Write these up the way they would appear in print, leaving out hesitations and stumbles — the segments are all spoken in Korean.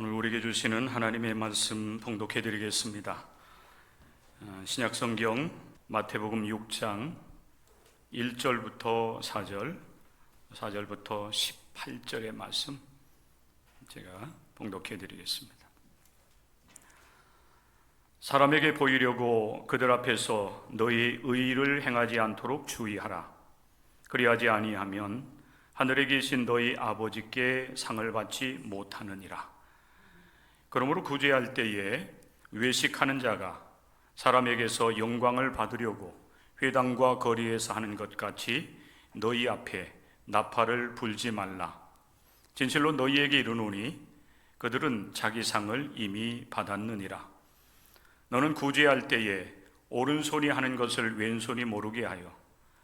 오늘 우리에게 주시는 하나님의 말씀 봉독해 드리겠습니다. 신약성경 마태복음 6장 1절부터 4절, 4절부터 18절의 말씀 제가 봉독해 드리겠습니다. 사람에게 보이려고 그들 앞에서 너희 의를 행하지 않도록 주의하라. 그리하지 아니하면 하늘에 계신 너희 아버지께 상을 받지 못하느니라. 그러므로 구제할 때에 외식하는 자가 사람에게서 영광을 받으려고 회당과 거리에서 하는 것 같이 너희 앞에 나팔을 불지 말라. 진실로 너희에게 이르노니 그들은 자기 상을 이미 받았느니라. 너는 구제할 때에 오른손이 하는 것을 왼손이 모르게 하여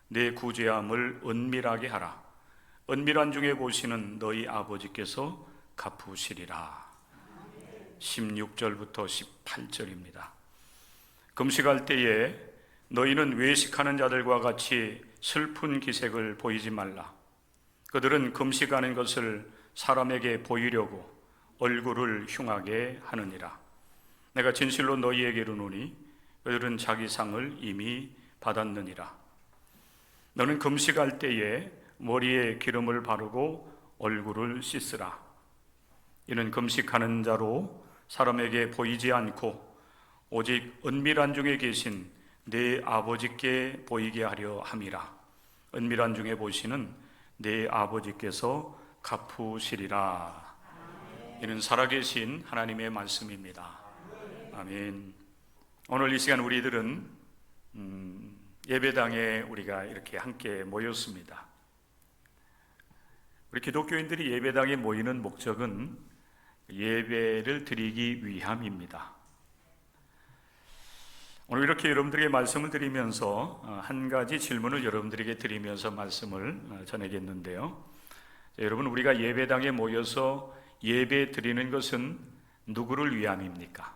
내 구제함을 은밀하게 하라. 은밀한 중에 보시는 너희 아버지께서 갚으시리라. 16절부터 18절입니다. 금식할 때에 너희는 외식하는 자들과 같이 슬픈 기색을 보이지 말라. 그들은 금식하는 것을 사람에게 보이려고 얼굴을 흉하게 하느니라. 내가 진실로 너희에게 이르노니 그들은 자기 상을 이미 받았느니라. 너는 금식할 때에 머리에 기름을 바르고 얼굴을 씻으라. 이는 금식하는 자로 사람에게 보이지 않고 오직 은밀한 중에 계신 내 아버지께 보이게 하려 함이라. 은밀한 중에 보시는 내 아버지께서 갚으시리라. 이는 살아계신 하나님의 말씀입니다. 아멘. 오늘 이 시간 우리들은 예배당에 우리가 이렇게 함께 모였습니다. 우리 기독교인들이 예배당에 모이는 목적은 예배를 드리기 위함입니다. 오늘 이렇게 여러분들에게 말씀을 드리면서 한 가지 질문을 여러분들에게 드리면서 말씀을 전하겠는데요. 여러분, 우리가 예배당에 모여서 예배 드리는 것은 누구를 위함입니까?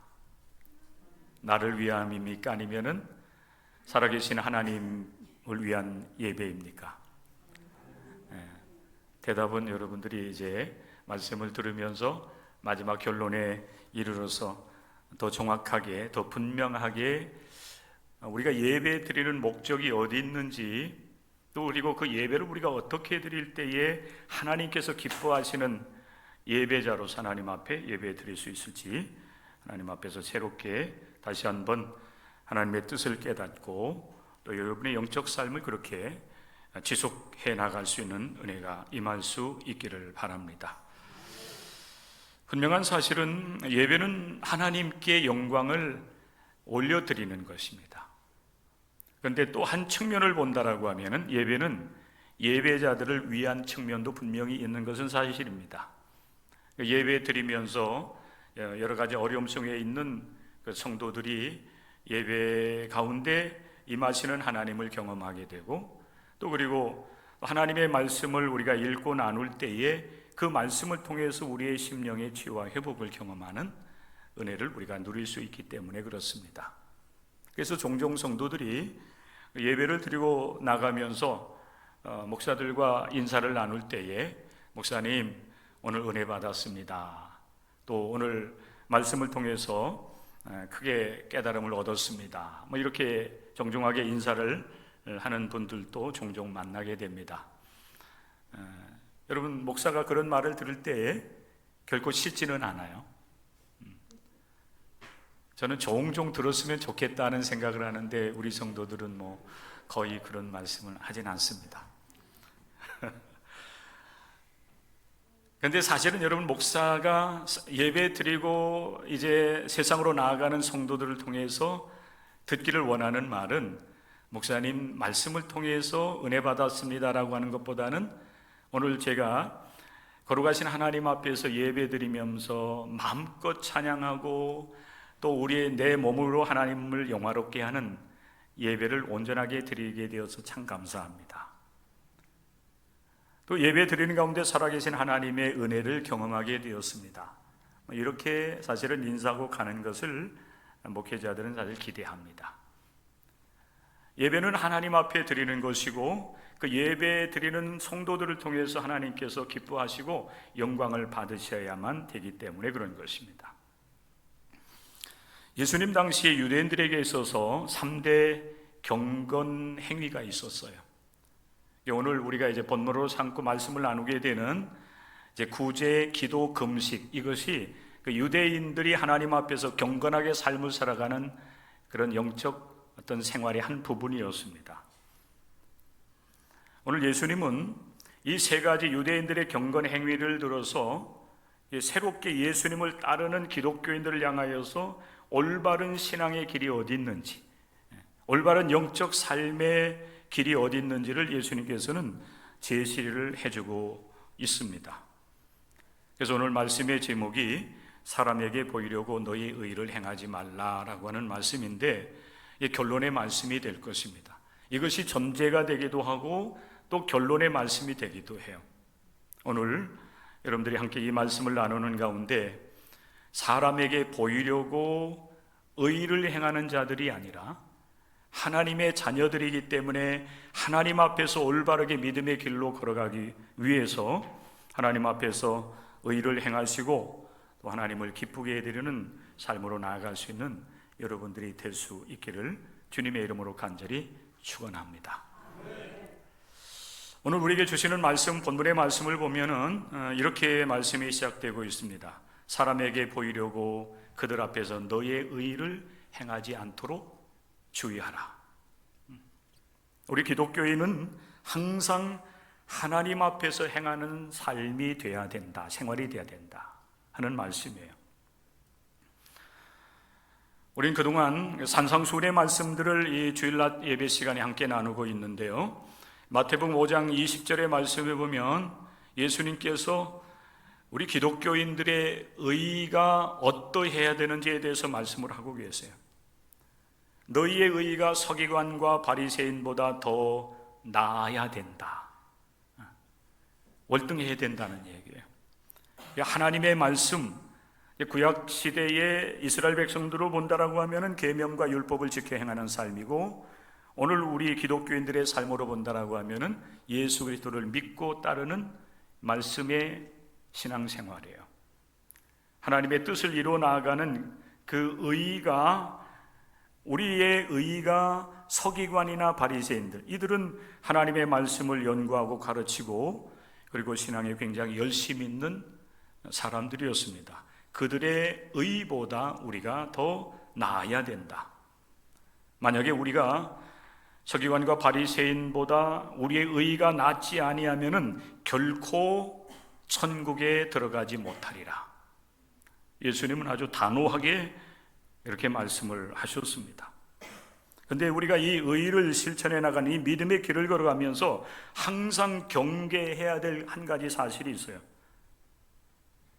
나를 위함입니까? 아니면은 살아계신 하나님을 위한 예배입니까? 대답은 여러분들이 이제 말씀을 들으면서 마지막 결론에 이르러서 더 정확하게, 더 분명하게 우리가 예배 드리는 목적이 어디 있는지, 또 그리고 그 예배를 우리가 어떻게 드릴 때에 하나님께서 기뻐하시는 예배자로서 하나님 앞에 예배 드릴 수 있을지 하나님 앞에서 새롭게 다시 한번 하나님의 뜻을 깨닫고 또 여러분의 영적 삶을 그렇게 지속해 나갈 수 있는 은혜가 임할 수 있기를 바랍니다. 분명한 사실은 예배는 하나님께 영광을 올려드리는 것입니다. 그런데 또 한 측면을 본다라고 하면은 예배는 예배자들을 위한 측면도 분명히 있는 것은 사실입니다. 예배 드리면서 여러 가지 어려움 속에 있는 그 성도들이 예배 가운데 임하시는 하나님을 경험하게 되고, 또 그리고 하나님의 말씀을 우리가 읽고 나눌 때에 그 말씀을 통해서 우리의 심령의 치유와 회복을 경험하는 은혜를 우리가 누릴 수 있기 때문에 그렇습니다. 그래서 종종 성도들이 예배를 드리고 나가면서 목사들과 인사를 나눌 때에 목사님 오늘 은혜 받았습니다. 또 오늘 말씀을 통해서 크게 깨달음을 얻었습니다. 이렇게 정중하게 인사를 하는 분들도 종종 만나게 됩니다. 여러분, 목사가 그런 말을 들을 때에 결코 싫지는 않아요. 저는 종종 들었으면 좋겠다는 생각을 하는데 우리 성도들은 거의 그런 말씀을 하진 않습니다. 그런데 사실은 여러분, 목사가 예배 드리고 이제 세상으로 나아가는 성도들을 통해서 듣기를 원하는 말은 목사님 말씀을 통해서 은혜 받았습니다라고 하는 것보다는 오늘 제가 거룩하신 하나님 앞에서 예배 드리면서 마음껏 찬양하고 또 우리의 내 몸으로 하나님을 영화롭게 하는 예배를 온전하게 드리게 되어서 참 감사합니다. 또 예배 드리는 가운데 살아계신 하나님의 은혜를 경험하게 되었습니다. 이렇게 사실은 인사하고 가는 것을 목회자들은 사실 기대합니다. 예배는 하나님 앞에 드리는 것이고 그 예배 드리는 성도들을 통해서 하나님께서 기뻐하시고 영광을 받으셔야만 되기 때문에 그런 것입니다. 예수님 당시에 유대인들에게 있어서 3대 경건 행위가 있었어요. 오늘 우리가 이제 본문으로 삼고 말씀을 나누게 되는 이제 구제, 기도, 금식, 이것이 그 유대인들이 하나님 앞에서 경건하게 삶을 살아가는 그런 영적 어떤 생활의 한 부분이었습니다. 오늘 예수님은 이 세 가지 유대인들의 경건 행위를 들어서 새롭게 예수님을 따르는 기독교인들을 향하여서 올바른 신앙의 길이 어디 있는지, 올바른 영적 삶의 길이 어디 있는지를 예수님께서는 제시를 해주고 있습니다. 그래서 오늘 말씀의 제목이 사람에게 보이려고 너희 의를 행하지 말라라고 하는 말씀인데, 이 결론의 말씀이 될 것입니다. 이것이 전제가 되기도 하고 또 결론의 말씀이 되기도 해요. 오늘 여러분들이 함께 이 말씀을 나누는 가운데 사람에게 보이려고 의를 행하는 자들이 아니라 하나님의 자녀들이기 때문에 하나님 앞에서 올바르게 믿음의 길로 걸어가기 위해서 하나님 앞에서 의를 행하시고 또 하나님을 기쁘게 해드리는 삶으로 나아갈 수 있는 여러분들이 될 수 있기를 주님의 이름으로 간절히 축원합니다. 오늘 우리에게 주시는 말씀, 본문의 말씀을 보면은 이렇게 말씀이 시작되고 있습니다. 사람에게 보이려고 그들 앞에서 너의 의를 행하지 않도록 주의하라. 우리 기독교인은 항상 하나님 앞에서 행하는 삶이 돼야 된다, 생활이 돼야 된다 하는 말씀이에요. 우린 그동안 산상수훈의 말씀들을 이 주일낮 예배 시간에 함께 나누고 있는데요, 마태복음 5장 20절의 말씀에 보면 예수님께서 우리 기독교인들의 의의가 어떠해야 되는지에 대해서 말씀을 하고 계세요. 너희의 의의가 서기관과 바리새인보다 더 나아야 된다, 월등해야 된다는 얘기예요. 하나님의 말씀, 구약 시대의 이스라엘 백성들로 본다라고 하면은 계명과 율법을 지켜 행하는 삶이고, 오늘 우리 기독교인들의 삶으로 본다라고 하면은 예수 그리스도를 믿고 따르는 말씀의 신앙생활이에요. 하나님의 뜻을 이루어 나아가는 그 의의가, 우리의 의의가 서기관이나 바리새인들, 이들은 하나님의 말씀을 연구하고 가르치고 그리고 신앙에 굉장히 열심 있는 사람들이었습니다. 그들의 의의보다 우리가 더 나아야 된다. 만약에 우리가 서기관과 바리새인보다 우리의 의의가 낫지 아니하면은 결코 천국에 들어가지 못하리라. 예수님은 아주 단호하게 이렇게 말씀을 하셨습니다. 그런데 우리가 이 의의를 실천해 나가는 이 믿음의 길을 걸어가면서 항상 경계해야 될 한 가지 사실이 있어요.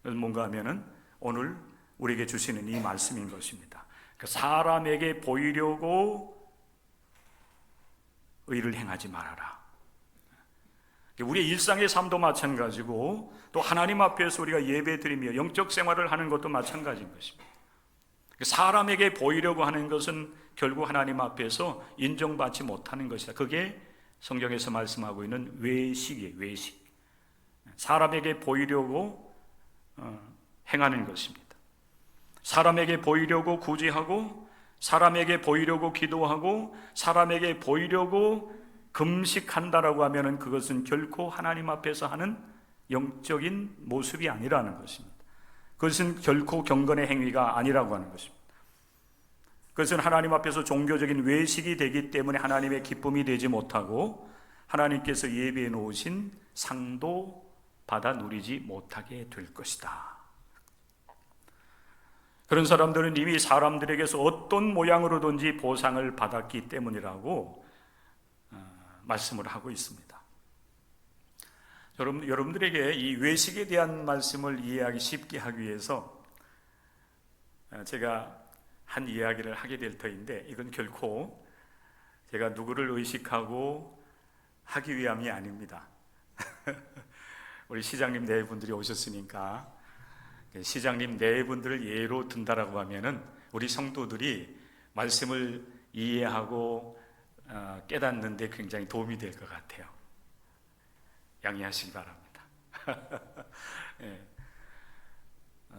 그래서 뭔가 하면은 오늘 우리에게 주시는 이 말씀인 것입니다. 사람에게 보이려고 의를 행하지 말아라. 우리의 일상의 삶도 마찬가지고 또 하나님 앞에서 우리가 예배드리며 영적 생활을 하는 것도 마찬가지인 것입니다. 사람에게 보이려고 하는 것은 결국 하나님 앞에서 인정받지 못하는 것이다. 그게 성경에서 말씀하고 있는 외식이에요. 외식. 사람에게 보이려고 행하는 것입니다. 사람에게 보이려고 구제하고, 사람에게 보이려고 기도하고, 사람에게 보이려고 금식한다라고 하면은 그것은 결코 하나님 앞에서 하는 영적인 모습이 아니라는 것입니다. 그것은 결코 경건의 행위가 아니라고 하는 것입니다. 그것은 하나님 앞에서 종교적인 외식이 되기 때문에 하나님의 기쁨이 되지 못하고 하나님께서 예비해 놓으신 상도 받아 누리지 못하게 될 것이다. 그런 사람들은 이미 사람들에게서 어떤 모양으로든지 보상을 받았기 때문이라고 말씀을 하고 있습니다. 여러분들에게 이 외식에 대한 말씀을 이해하기 쉽게 하기 위해서 제가 한 이야기를 하게 될 터인데, 이건 결코 제가 누구를 의식하고 하기 위함이 아닙니다. 우리 시장님 네 분들이 오셨으니까 시장님 네 분들을 예로 든다라고 하면은 우리 성도들이 말씀을 이해하고 깨닫는 데 굉장히 도움이 될 것 같아요. 양해하시기 바랍니다. 예.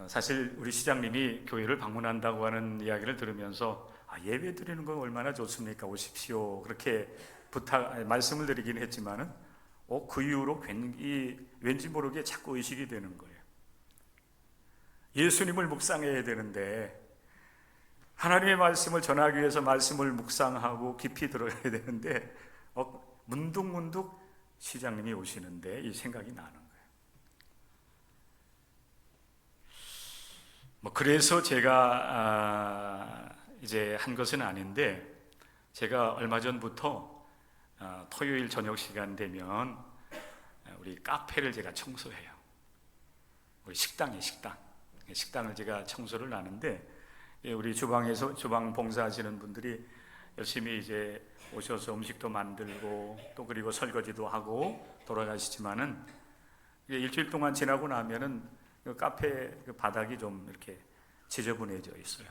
사실 우리 시장님이 교회를 방문한다고 하는 이야기를 들으면서 예배 드리는 건 얼마나 좋습니까? 오십시오. 그렇게 말씀을 드리긴 했지만은 그 이후로 왠지 모르게 자꾸 의식이 되는 거예요. 예수님을 묵상해야 되는데, 하나님의 말씀을 전하기 위해서 말씀을 묵상하고 깊이 들어가야 되는데 문득문득 시장님이 오시는데 이 생각이 나는 거예요. 그래서 제가 이제 한 것은 아닌데, 제가 얼마 전부터 토요일 저녁 시간 되면 우리 카페를 제가 청소해요. 우리 식당을 제가 청소를 하는데, 우리 주방 봉사하시는 분들이 열심히 이제 오셔서 음식도 만들고 또 그리고 설거지도 하고 돌아가시지만은 일주일 동안 지나고 나면은 그 카페 그 바닥이 좀 이렇게 지저분해져 있어요.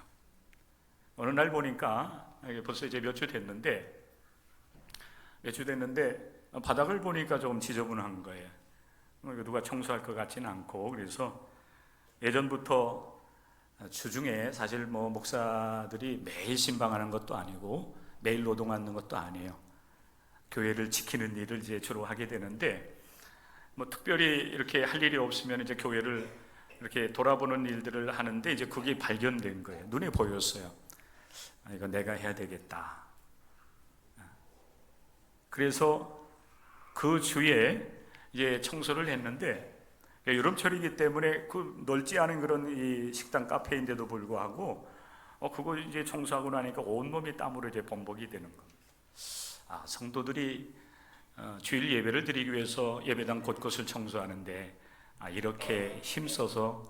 어느 날 보니까 벌써 이제 몇 주 됐는데 바닥을 보니까 좀 지저분한 거예요. 누가 청소할 것 같지는 않고, 그래서 예전부터 주중에 사실 목사들이 매일 신방하는 것도 아니고 매일 노동하는 것도 아니에요. 교회를 지키는 일을 이제 주로 하게 되는데, 특별히 이렇게 할 일이 없으면 이제 교회를 이렇게 돌아보는 일들을 하는데, 이제 그게 발견된 거예요. 눈에 보였어요. 이거 내가 해야 되겠다. 그래서 그 주에 이제 청소를 했는데, 여름철이기 때문에 그 넓지 않은 그런 이 식당 카페인데도 불구하고 그거 이제 청소하고 나니까 온몸이 땀으로 이제 범벅이 되는 겁니다. 성도들이 주일 예배를 드리기 위해서 예배당 곳곳을 청소하는데 이렇게 힘써서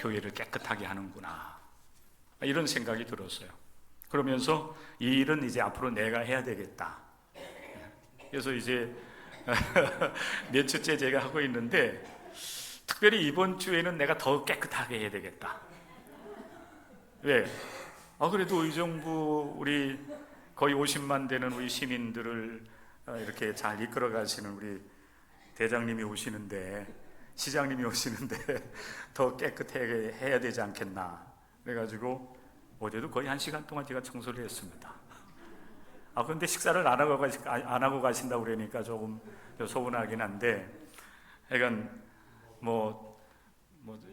교회를 깨끗하게 하는구나, 이런 생각이 들었어요. 그러면서 이 일은 이제 앞으로 내가 해야 되겠다. 그래서 이제 몇 주째 제가 하고 있는데, 특별히 이번 주에는 내가 더 깨끗하게 해야 되겠다. 왜? 그래도 의정부 우리 거의 50만 되는 우리 시민들을 이렇게 잘 이끌어 가시는 우리 대장님이 오시는데, 시장님이 오시는데 더 깨끗하게 해야 되지 않겠나. 그래가지고 어제도 거의 1시간 동안 제가 청소를 했습니다. 그런데 식사를 안 하고 가신다고 그러니까 조금 서운하긴 한데, 하여간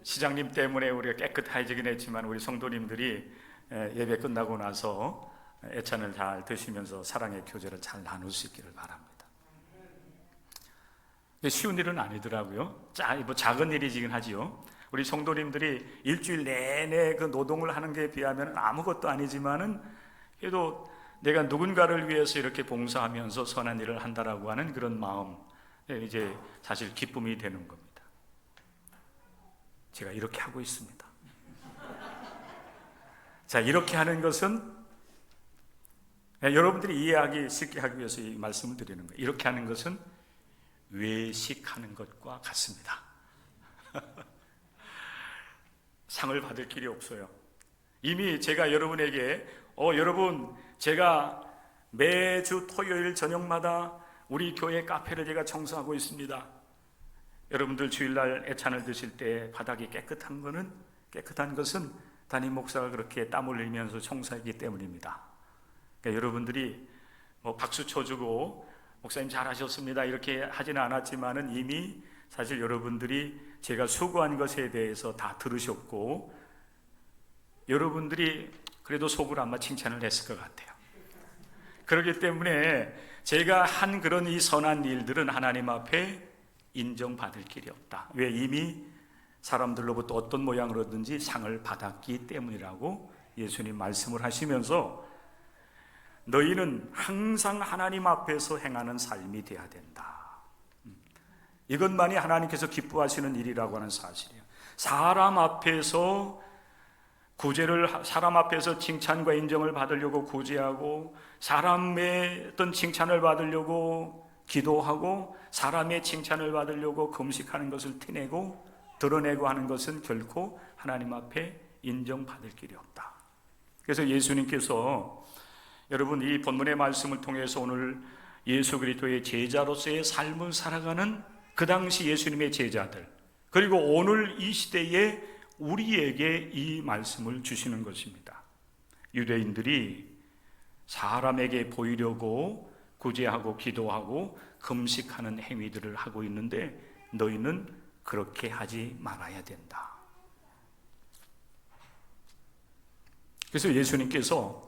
시장님 때문에 우리가 깨끗해지긴 했지만 우리 성도님들이 예배 끝나고 나서 애찬을 잘 드시면서 사랑의 교제를 잘 나눌 수 있기를 바랍니다. 쉬운 일은 아니더라고요. 작은 일이긴 하지요. 우리 성도님들이 일주일 내내 그 노동을 하는 게 비하면 아무것도 아니지만은, 그래도 내가 누군가를 위해서 이렇게 봉사하면서 선한 일을 한다라고 하는 그런 마음, 이제 사실 기쁨이 되는 겁니다. 제가 이렇게 하고 있습니다. 자, 이렇게 하는 것은 여러분들이 이해하기 쉽게 하기 위해서 이 말씀을 드리는 거예요. 이렇게 하는 것은 외식하는 것과 같습니다. 상을 받을 길이 없어요. 이미 제가 여러분에게 여러분, 제가 매주 토요일 저녁마다 우리 교회 카페를 제가 청소하고 있습니다. 여러분들 주일날 애찬을 드실 때 바닥이 깨끗한 것은 담임 목사가 그렇게 땀 흘리면서 청소하기 때문입니다. 그러니까 여러분들이 박수 쳐주고 목사님 잘하셨습니다 이렇게 하지는 않았지만은 이미 사실 여러분들이 제가 수고한 것에 대해서 다 들으셨고, 여러분들이 그래도 속으로 아마 칭찬을 했을 것 같아요. 그렇기 때문에 제가 한 그런 이 선한 일들은 하나님 앞에 인정받을 길이 없다. 왜? 이미 사람들로부터 어떤 모양으로든지 상을 받았기 때문이라고 예수님 말씀을 하시면서, 너희는 항상 하나님 앞에서 행하는 삶이 되어야 된다. 이것만이 하나님께서 기뻐하시는 일이라고 하는 사실이에요. 사람 앞에서 칭찬과 인정을 받으려고 구제하고, 사람의 어떤 칭찬을 받으려고 기도하고, 사람의 칭찬을 받으려고 금식하는 것을 티내고 드러내고 하는 것은 결코 하나님 앞에 인정받을 길이 없다. 그래서 예수님께서 여러분, 이 본문의 말씀을 통해서 오늘 예수 그리스도의 제자로서의 삶을 살아가는 그 당시 예수님의 제자들, 그리고 오늘 이 시대에 우리에게 이 말씀을 주시는 것입니다. 유대인들이 사람에게 보이려고 구제하고 기도하고 금식하는 행위들을 하고 있는데 너희는 그렇게 하지 말아야 된다. 그래서 예수님께서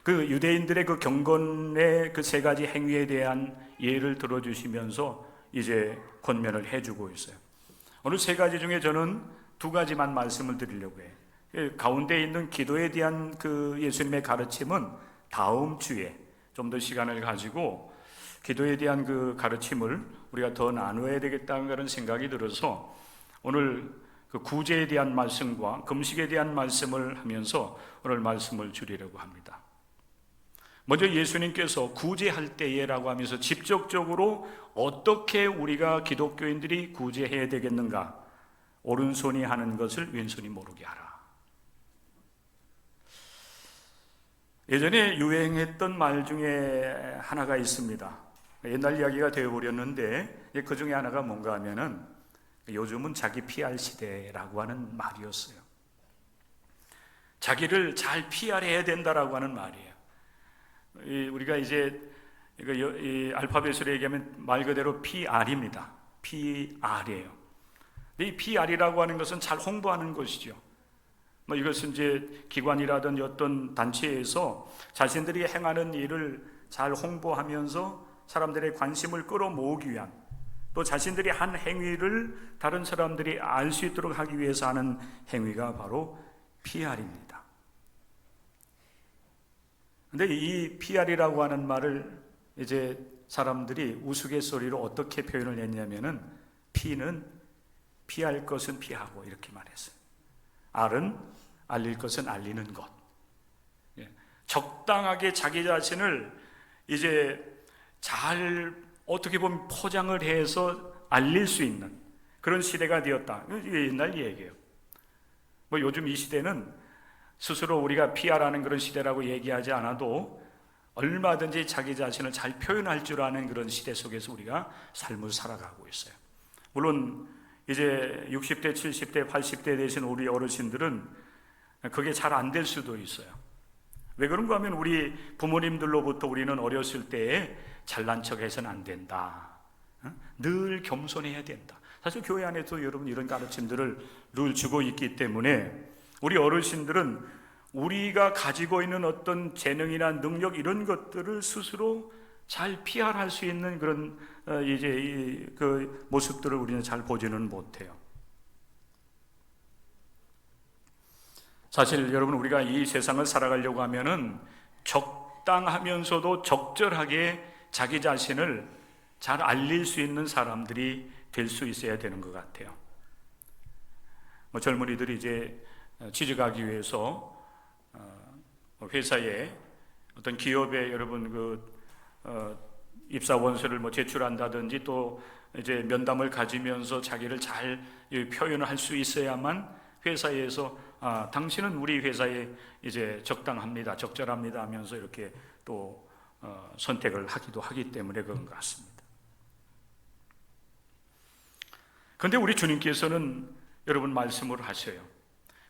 그 유대인들의 그 경건의 그 세 가지 행위에 대한 예를 들어주시면서 이제 권면을 해주고 있어요. 오늘 세 가지 중에 저는 두 가지만 말씀을 드리려고 해요. 가운데 있는 기도에 대한 그 예수님의 가르침은 다음 주에 좀 더 시간을 가지고 기도에 대한 그 가르침을 우리가 더 나누어야 되겠다는 그런 생각이 들어서 오늘 그 구제에 대한 말씀과 금식에 대한 말씀을 하면서 오늘 말씀을 줄이려고 합니다. 먼저 예수님께서 구제할 때에라고 하면서 직접적으로 어떻게 우리가 기독교인들이 구제해야 되겠는가? 오른손이 하는 것을 왼손이 모르게 하라. 예전에 유행했던 말 중에 하나가 있습니다. 옛날 이야기가 되어버렸는데 그 중에 하나가 뭔가 하면은 요즘은 자기 PR 시대라고 하는 말이었어요. 자기를 잘 PR해야 된다라고 하는 말이에요. 우리가 이제 이 알파벳으로 얘기하면 말 그대로 PR입니다. PR이에요. 이 PR이라고 하는 것은 잘 홍보하는 것이죠. 이것은 이제 기관이라든 어떤 단체에서 자신들이 행하는 일을 잘 홍보하면서 사람들의 관심을 끌어모으기 위한, 또 자신들이 한 행위를 다른 사람들이 알 수 있도록 하기 위해서 하는 행위가 바로 PR입니다. 근데 이 PR이라고 하는 말을 이제 사람들이 우스갯소리로 어떻게 표현을 했냐면은 P는 피할 것은 피하고 이렇게 말했어요. R은 알릴 것은 알리는 것. 적당하게 자기 자신을 이제 잘 어떻게 보면 포장을 해서 알릴 수 있는 그런 시대가 되었다. 이게 옛날 얘기예요. 요즘 이 시대는 스스로 우리가 PR하는 그런 시대라고 얘기하지 않아도 얼마든지 자기 자신을 잘 표현할 줄 아는 그런 시대 속에서 우리가 삶을 살아가고 있어요. 물론 이제 60대, 70대, 80대 되신 우리 어르신들은 그게 잘 안 될 수도 있어요. 왜 그런가 하면 우리 부모님들로부터 우리는 어렸을 때에 잘난 척 해서는 안 된다. 늘 겸손해야 된다. 사실 교회 안에서 여러분 이런 가르침들을 늘 주고 있기 때문에 우리 어르신들은 우리가 가지고 있는 어떤 재능이나 능력 이런 것들을 스스로 잘 PR할 수 있는 그런 이제 그 모습들을 우리는 잘 보지는 못해요. 사실 여러분 우리가 이 세상을 살아가려고 하면은 적당하면서도 적절하게 자기 자신을 잘 알릴 수 있는 사람들이 될 수 있어야 되는 것 같아요. 젊은이들이 이제 취직하기 위해서 회사에 어떤 기업에 여러분 입사 원서를 제출한다든지 또 이제 면담을 가지면서 자기를 잘 표현을 할 수 있어야만 회사에서 당신은 우리 회사에 이제 적당합니다, 적절합니다 하면서 이렇게 또 선택을 하기도 하기 때문에 그런 것 같습니다. 그런데 우리 주님께서는 여러분 말씀을 하셔요.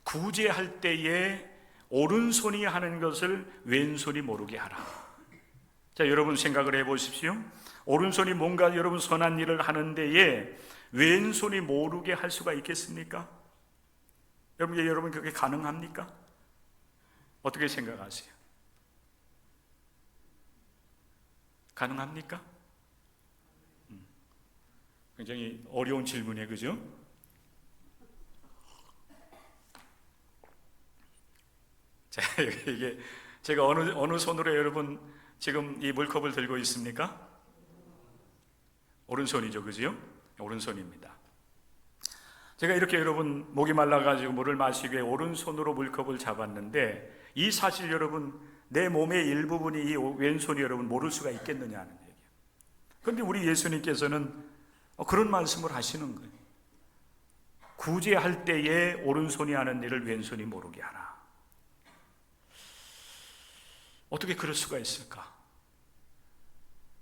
구제할 때에 오른손이 하는 것을 왼손이 모르게 하라. 자, 여러분 생각을 해보십시오. 오른손이 뭔가 여러분 선한 일을 하는 데에 왼손이 모르게 할 수가 있겠습니까? 여러분 그게 가능합니까? 어떻게 생각하세요? 가능합니까? 굉장히 어려운 질문이에요, 그죠? 자, 이게 제가 어느 손으로 여러분 지금 이 물컵을 들고 있습니까? 오른손이죠, 그죠? 오른손입니다. 제가 이렇게 여러분 목이 말라가지고 물을 마시기 위해 오른손으로 물컵을 잡았는데 이 사실 여러분 내 몸의 일부분이 이 왼손이 여러분 모를 수가 있겠느냐는 얘기예요. 그런데 우리 예수님께서는 그런 말씀을 하시는 거예요. 구제할 때에 오른손이 하는 일을 왼손이 모르게 하라. 어떻게 그럴 수가 있을까?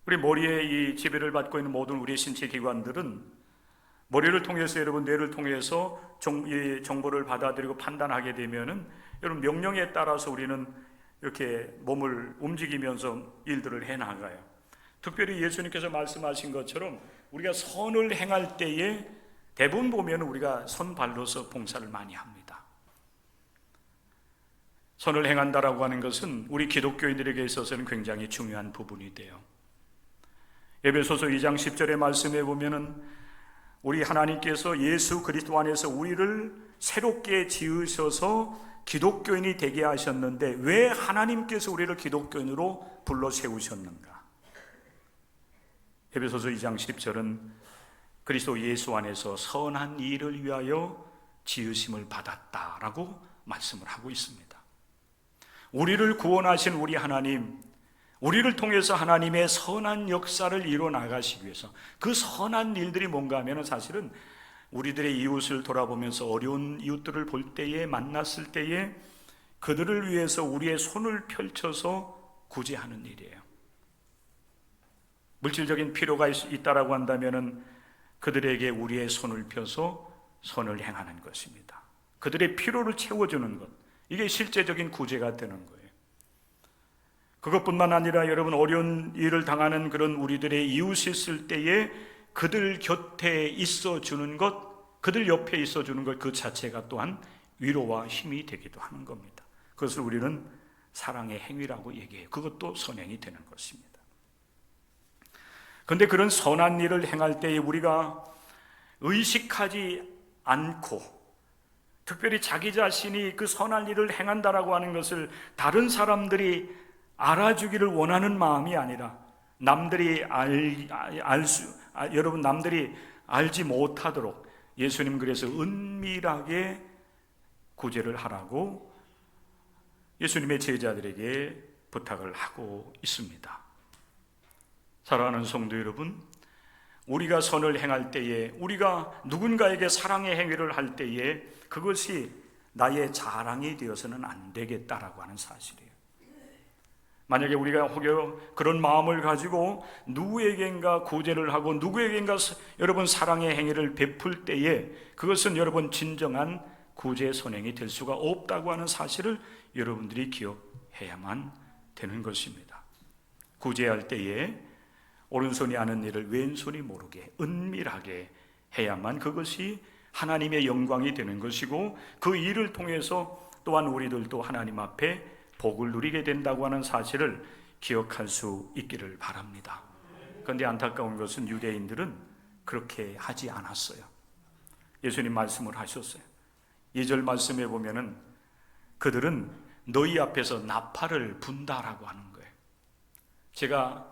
우리 머리에 이 지배를 받고 있는 모든 우리의 신체 기관들은 머리를 통해서, 여러분 뇌를 통해서 이 정보를 받아들이고 판단하게 되면은 여러분 명령에 따라서 우리는 이렇게 몸을 움직이면서 일들을 해나가요. 특별히 예수님께서 말씀하신 것처럼 우리가 선을 행할 때에 대부분 보면 우리가 손발로서 봉사를 많이 합니다. 선을 행한다라고 하는 것은 우리 기독교인들에게 있어서는 굉장히 중요한 부분이 돼요. 에베소서 2장 10절의 말씀에 보면은 우리 하나님께서 예수 그리스도 안에서 우리를 새롭게 지으셔서 기독교인이 되게 하셨는데 왜 하나님께서 우리를 기독교인으로 불러 세우셨는가? 에베소서 2장 10절은 그리스도 예수 안에서 선한 일을 위하여 지으심을 받았다라고 말씀을 하고 있습니다. 우리를 구원하신 우리 하나님, 우리를 통해서 하나님의 선한 역사를 이뤄 나가시기 위해서 그 선한 일들이 뭔가 하면 사실은 우리들의 이웃을 돌아보면서 어려운 이웃들을 볼 때에, 만났을 때에 그들을 위해서 우리의 손을 펼쳐서 구제하는 일이에요. 물질적인 필요가 있다라고 한다면 그들에게 우리의 손을 펴서 선을 행하는 것입니다. 그들의 필요를 채워주는 것, 이게 실제적인 구제가 되는 거예요. 그것뿐만 아니라 여러분 어려운 일을 당하는 그런 우리들의 이웃이 있을 때에 그들 곁에 있어주는 것, 그들 옆에 있어주는 것 그 자체가 또한 위로와 힘이 되기도 하는 겁니다. 그것을 우리는 사랑의 행위라고 얘기해요. 그것도 선행이 되는 것입니다. 그런데 그런 선한 일을 행할 때에 우리가 의식하지 않고 특별히 자기 자신이 그 선한 일을 행한다라고 하는 것을 다른 사람들이 알아주기를 원하는 마음이 아니라 남들이 여러분 남들이 알지 못하도록 예수님 그래서 은밀하게 구제를 하라고 예수님의 제자들에게 부탁을 하고 있습니다. 사랑하는 성도 여러분, 우리가 선을 행할 때에, 우리가 누군가에게 사랑의 행위를 할 때에 그것이 나의 자랑이 되어서는 안 되겠다라고 하는 사실이에요. 만약에 우리가 혹여 그런 마음을 가지고 누구에겐가 구제를 하고 누구에겐가 여러분 사랑의 행위를 베풀 때에 그것은 여러분 진정한 구제 선행이 될 수가 없다고 하는 사실을 여러분들이 기억해야만 되는 것입니다. 구제할 때에 오른손이 하는 일을 왼손이 모르게 은밀하게 해야만 그것이 하나님의 영광이 되는 것이고 그 일을 통해서 또한 우리들도 하나님 앞에 복을 누리게 된다고 하는 사실을 기억할 수 있기를 바랍니다. 그런데 안타까운 것은 유대인들은 그렇게 하지 않았어요. 예수님 말씀을 하셨어요. 2절 말씀에 보면은 그들은 너희 앞에서 나팔을 분다라고 하는 거예요. 제가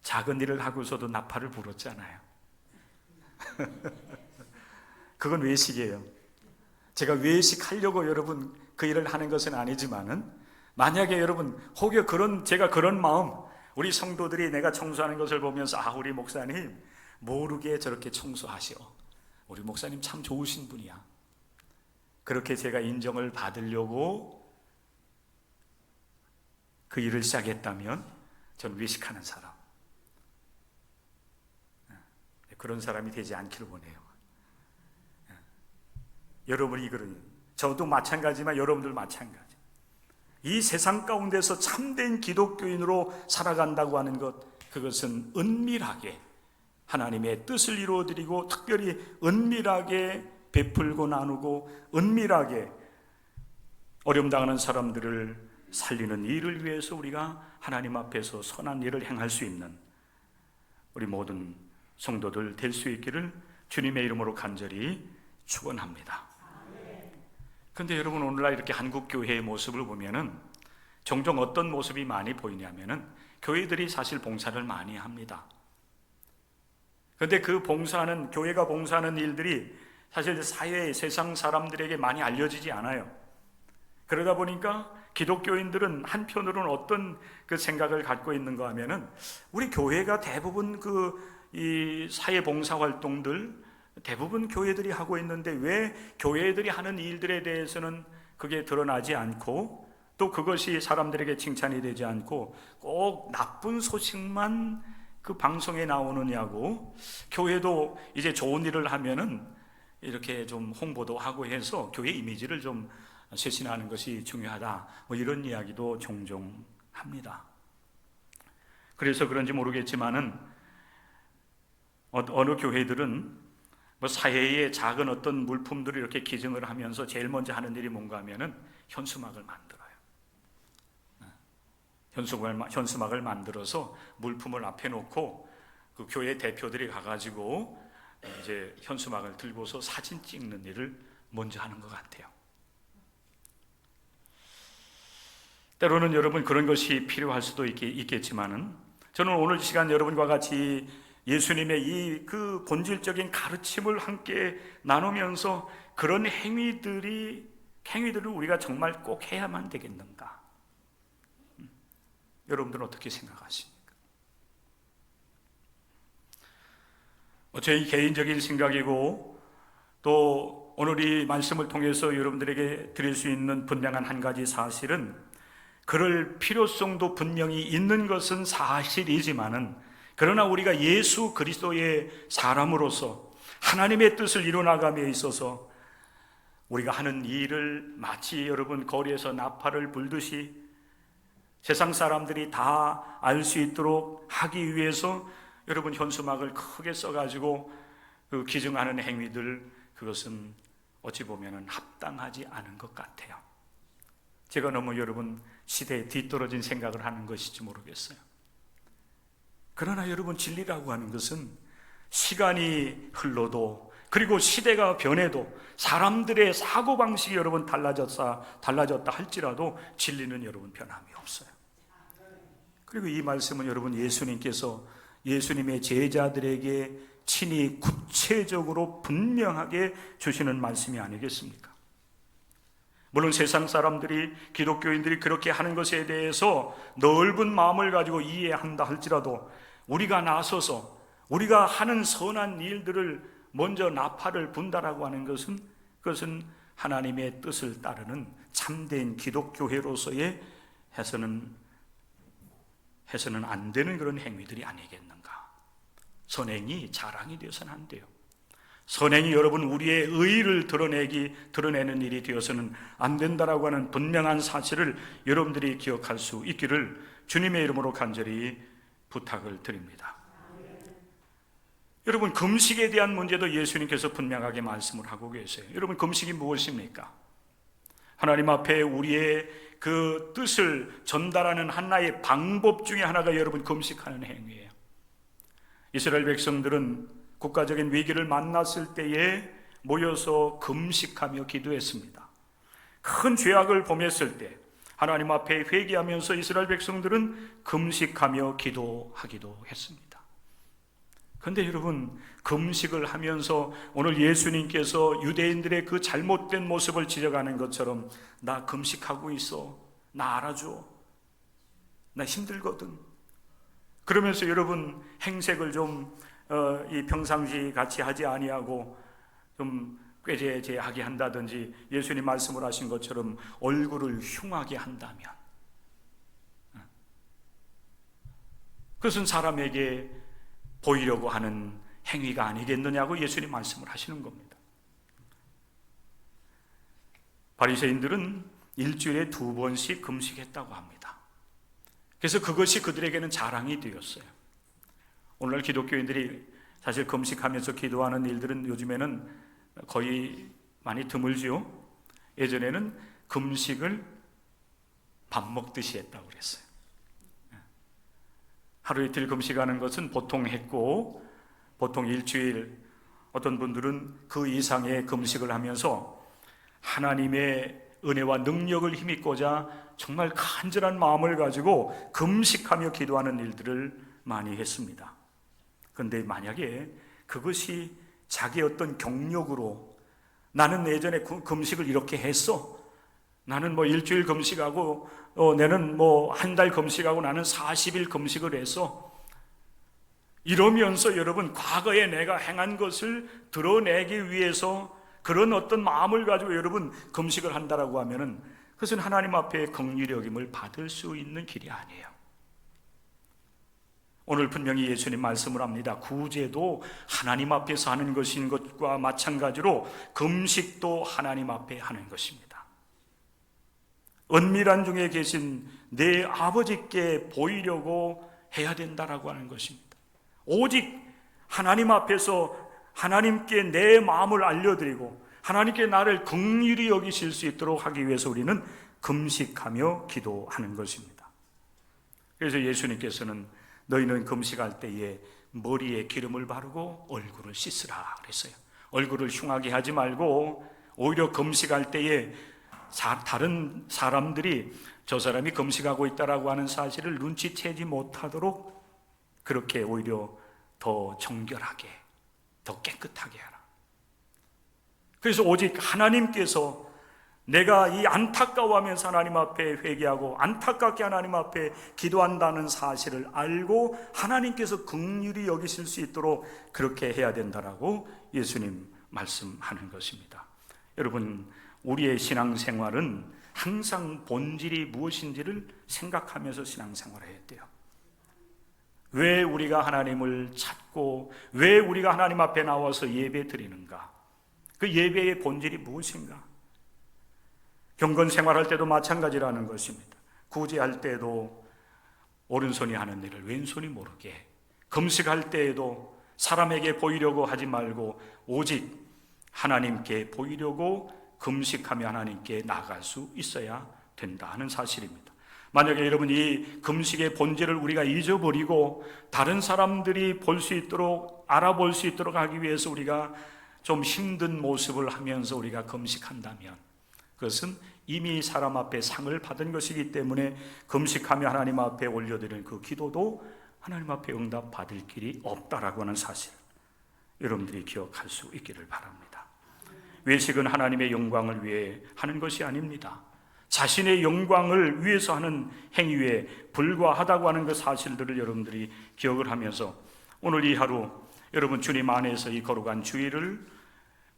작은 일을 하고서도 나팔을 불었잖아요. 그건 외식이에요. 제가 외식하려고 여러분 그 일을 하는 것은 아니지만은 만약에 여러분 혹여 제가 그런 마음, 우리 성도들이 내가 청소하는 것을 보면서 우리 목사님 모르게 저렇게 청소하시오, 우리 목사님 참 좋으신 분이야, 그렇게 제가 인정을 받으려고 그 일을 시작했다면 저는 외식하는 사람, 그런 사람이 되지 않기를 원해요. 여러분이 저도 마찬가지지만 여러분들 마찬가지. 이 세상 가운데서 참된 기독교인으로 살아간다고 하는 것, 그것은 은밀하게 하나님의 뜻을 이루어드리고 특별히 은밀하게 베풀고 나누고 은밀하게 어려움 당하는 사람들을 살리는 일을 위해서 우리가 하나님 앞에서 선한 일을 행할 수 있는 우리 모든 성도들 될 수 있기를 주님의 이름으로 간절히 축원합니다. 그런데 여러분 오늘날 이렇게 한국 교회의 모습을 보면은 종종 어떤 모습이 많이 보이냐면은 교회들이 사실 봉사를 많이 합니다. 그런데 그 봉사는, 교회가 봉사하는 일들이 사실 사회의 세상 사람들에게 많이 알려지지 않아요. 그러다 보니까 기독교인들은 한편으로는 어떤 그 생각을 갖고 있는가 하면은 우리 교회가 대부분 이 사회 봉사 활동들 대부분 교회들이 하고 있는데 왜 교회들이 하는 일들에 대해서는 그게 드러나지 않고 또 그것이 사람들에게 칭찬이 되지 않고 꼭 나쁜 소식만 그 방송에 나오느냐고, 교회도 이제 좋은 일을 하면은 이렇게 좀 홍보도 하고 해서 교회 이미지를 좀 쇄신하는 것이 중요하다, 뭐 이런 이야기도 종종 합니다. 그래서 그런지 모르겠지만은 어느 교회들은 뭐 사회의 작은 어떤 물품들을 이렇게 기증을 하면서 제일 먼저 하는 일이 뭔가 하면은 현수막을 만들어요. 현수막을 만들어서 물품을 앞에 놓고 그 교회 대표들이 가가지고 이제 현수막을 들고서 사진 찍는 일을 먼저 하는 것 같아요. 때로는 여러분 그런 것이 필요할 수도 있겠지만은, 저는 오늘 이 시간 여러분과 같이 예수님의 이 그 본질적인 가르침을 함께 나누면서 그런 행위들을 우리가 정말 꼭 해야만 되겠는가? 여러분들은 어떻게 생각하십니까? 제 개인적인 생각이고, 또 오늘 이 말씀을 통해서 여러분들에게 드릴 수 있는 분명한 한 가지 사실은, 그럴 필요성도 분명히 있는 것은 사실이지만은, 그러나 우리가 예수 그리스도의 사람으로서 하나님의 뜻을 이루어나감에 있어서 우리가 하는 일을 마치 여러분 거리에서 나팔을 불듯이 세상 사람들이 다 알 수 있도록 하기 위해서 여러분 현수막을 크게 써가지고 그 기증하는 행위들, 그것은 어찌 보면 합당하지 않은 것 같아요. 제가 너무 여러분 시대에 뒤떨어진 생각을 하는 것일지 모르겠어요. 그러나 여러분, 진리라고 하는 것은 시간이 흘러도, 그리고 시대가 변해도, 사람들의 사고방식이 여러분 달라졌다 할지라도 진리는 여러분 변함이 없어요. 그리고 이 말씀은 여러분 예수님께서 예수님의 제자들에게 친히 구체적으로 분명하게 주시는 말씀이 아니겠습니까? 물론 세상 사람들이, 기독교인들이 그렇게 하는 것에 대해서 넓은 마음을 가지고 이해한다 할지라도, 우리가 나서서 우리가 하는 선한 일들을 먼저 나팔을 분다라고 하는 것은, 그것은 하나님의 뜻을 따르는 참된 기독교회로서의 해서는 안 되는 그런 행위들이 아니겠는가? 선행이 자랑이 되어서는 안 돼요. 선행이 여러분 우리의 의의를 드러내는 일이 되어서는 안 된다라고 하는 분명한 사실을 여러분들이 기억할 수 있기를 주님의 이름으로 간절히 부탁을 드립니다. 여러분, 금식에 대한 문제도 예수님께서 분명하게 말씀을 하고 계세요. 여러분, 금식이 무엇입니까? 하나님 앞에 우리의 그 뜻을 전달하는 하나의 방법 중에 하나가 여러분 금식하는 행위예요. 이스라엘 백성들은 국가적인 위기를 만났을 때에 모여서 금식하며 기도했습니다. 큰 죄악을 범했을 때 하나님 앞에 회개하면서 이스라엘 백성들은 금식하며 기도하기도 했습니다. 그런데 여러분, 금식을 하면서 오늘 예수님께서 유대인들의 그 잘못된 모습을 지적하는 것처럼, 나 금식하고 있어, 나 알아줘, 나 힘들거든, 그러면서 여러분 행색을 좀 이 평상시 같이 하지 아니하고 좀 꾀죄죄하게 한다든지, 예수님 말씀을 하신 것처럼 얼굴을 흉하게 한다면, 그것은 사람에게 보이려고 하는 행위가 아니겠느냐고 예수님 말씀을 하시는 겁니다. 바리새인들은 일주일에 2번씩 금식했다고 합니다. 그래서 그것이 그들에게는 자랑이 되었어요. 오늘날 기독교인들이 사실 금식하면서 기도하는 일들은 요즘에는 거의 많이 드물지요. 예전에는 금식을 밥 먹듯이 했다고 그랬어요. 하루 이틀 금식하는 것은 보통 했고, 보통 일주일, 어떤 분들은 그 이상의 금식을 하면서 하나님의 은혜와 능력을 힘입고자 정말 간절한 마음을 가지고 금식하며 기도하는 일들을 많이 했습니다. 그런데 만약에 그것이 자기 어떤 경력으로, 나는 예전에 금식을 이렇게 했어, 나는 뭐 일주일 금식하고 나는 뭐 한 달 금식하고 나는 40일 금식을 했어, 이러면서 여러분 과거에 내가 행한 것을 드러내기 위해서 그런 어떤 마음을 가지고 여러분 금식을 한다라고 하면은, 그것은 하나님 앞에 긍휼히 여김을 받을 수 있는 길이 아니에요. 오늘 분명히 예수님 말씀을 합니다. 구제도 하나님 앞에서 하는 것인 것과 마찬가지로 금식도 하나님 앞에 하는 것입니다. 은밀한 중에 계신 내 아버지께 보이려고 해야 된다라고 하는 것입니다. 오직 하나님 앞에서 하나님께 내 마음을 알려드리고 하나님께 나를 긍휼히 여기실 수 있도록 하기 위해서 우리는 금식하며 기도하는 것입니다. 그래서 예수님께서는 너희는 금식할 때에 머리에 기름을 바르고 얼굴을 씻으라 그랬어요. 얼굴을 흉하게 하지 말고 오히려 금식할 때에 다른 사람들이 저 사람이 금식하고 있다라고 하는 사실을 눈치채지 못하도록 그렇게 오히려 더 정결하게, 더 깨끗하게 하라. 그래서 오직 하나님께서 내가 이 안타까워하면서 하나님 앞에 회개하고 안타깝게 하나님 앞에 기도한다는 사실을 알고 하나님께서 긍휼히 여기실 수 있도록 그렇게 해야 된다라고 예수님 말씀하는 것입니다. 여러분, 우리의 신앙생활은 항상 본질이 무엇인지를 생각하면서 신앙생활을 해야 돼요. 왜 우리가 하나님을 찾고 왜 우리가 하나님 앞에 나와서 예배 드리는가? 그 예배의 본질이 무엇인가? 경건 생활할 때도 마찬가지라는 것입니다. 구제할 때도 오른손이 하는 일을 왼손이 모르게, 금식할 때에도 사람에게 보이려고 하지 말고 오직 하나님께 보이려고 금식하며 하나님께 나아갈 수 있어야 된다 하는 사실입니다. 만약에 여러분 이 금식의 본질을 우리가 잊어버리고 다른 사람들이 볼 수 있도록 알아볼 수 있도록 하기 위해서 우리가 좀 힘든 모습을 하면서 우리가 금식한다면 그것은 이미 사람 앞에 상을 받은 것이기 때문에 금식하며 하나님 앞에 올려드리는 그 기도도 하나님 앞에 응답받을 길이 없다라고 하는 사실 여러분들이 기억할 수 있기를 바랍니다. 외식은 하나님의 영광을 위해 하는 것이 아닙니다. 자신의 영광을 위해서 하는 행위에 불과하다고 하는 그 사실들을 여러분들이 기억을 하면서 오늘 이 하루 여러분 주님 안에서 이 거룩한 주일을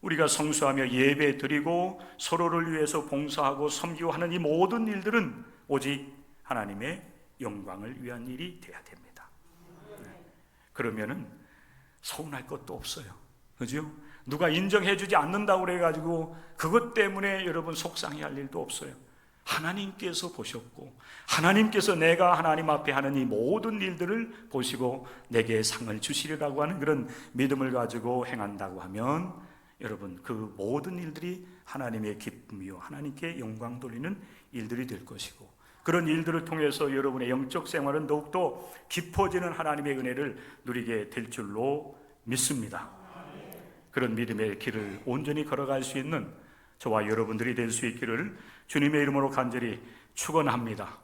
우리가 성수하며 예배 드리고 서로를 위해서 봉사하고 섬기고 하는 이 모든 일들은 오직 하나님의 영광을 위한 일이 되어야 됩니다. 그러면은 서운할 것도 없어요. 그죠? 누가 인정해주지 않는다고 그래가지고 그것 때문에 여러분 속상해할 일도 없어요. 하나님께서 보셨고 하나님께서 내가 하나님 앞에 하는 이 모든 일들을 보시고 내게 상을 주시리라고 하는 그런 믿음을 가지고 행한다고 하면 여러분 그 모든 일들이 하나님의 기쁨이요 하나님께 영광 돌리는 일들이 될 것이고 그런 일들을 통해서 여러분의 영적 생활은 더욱더 깊어지는 하나님의 은혜를 누리게 될 줄로 믿습니다. 그런 믿음의 길을 온전히 걸어갈 수 있는 저와 여러분들이 될 수 있기를 주님의 이름으로 간절히 축원합니다.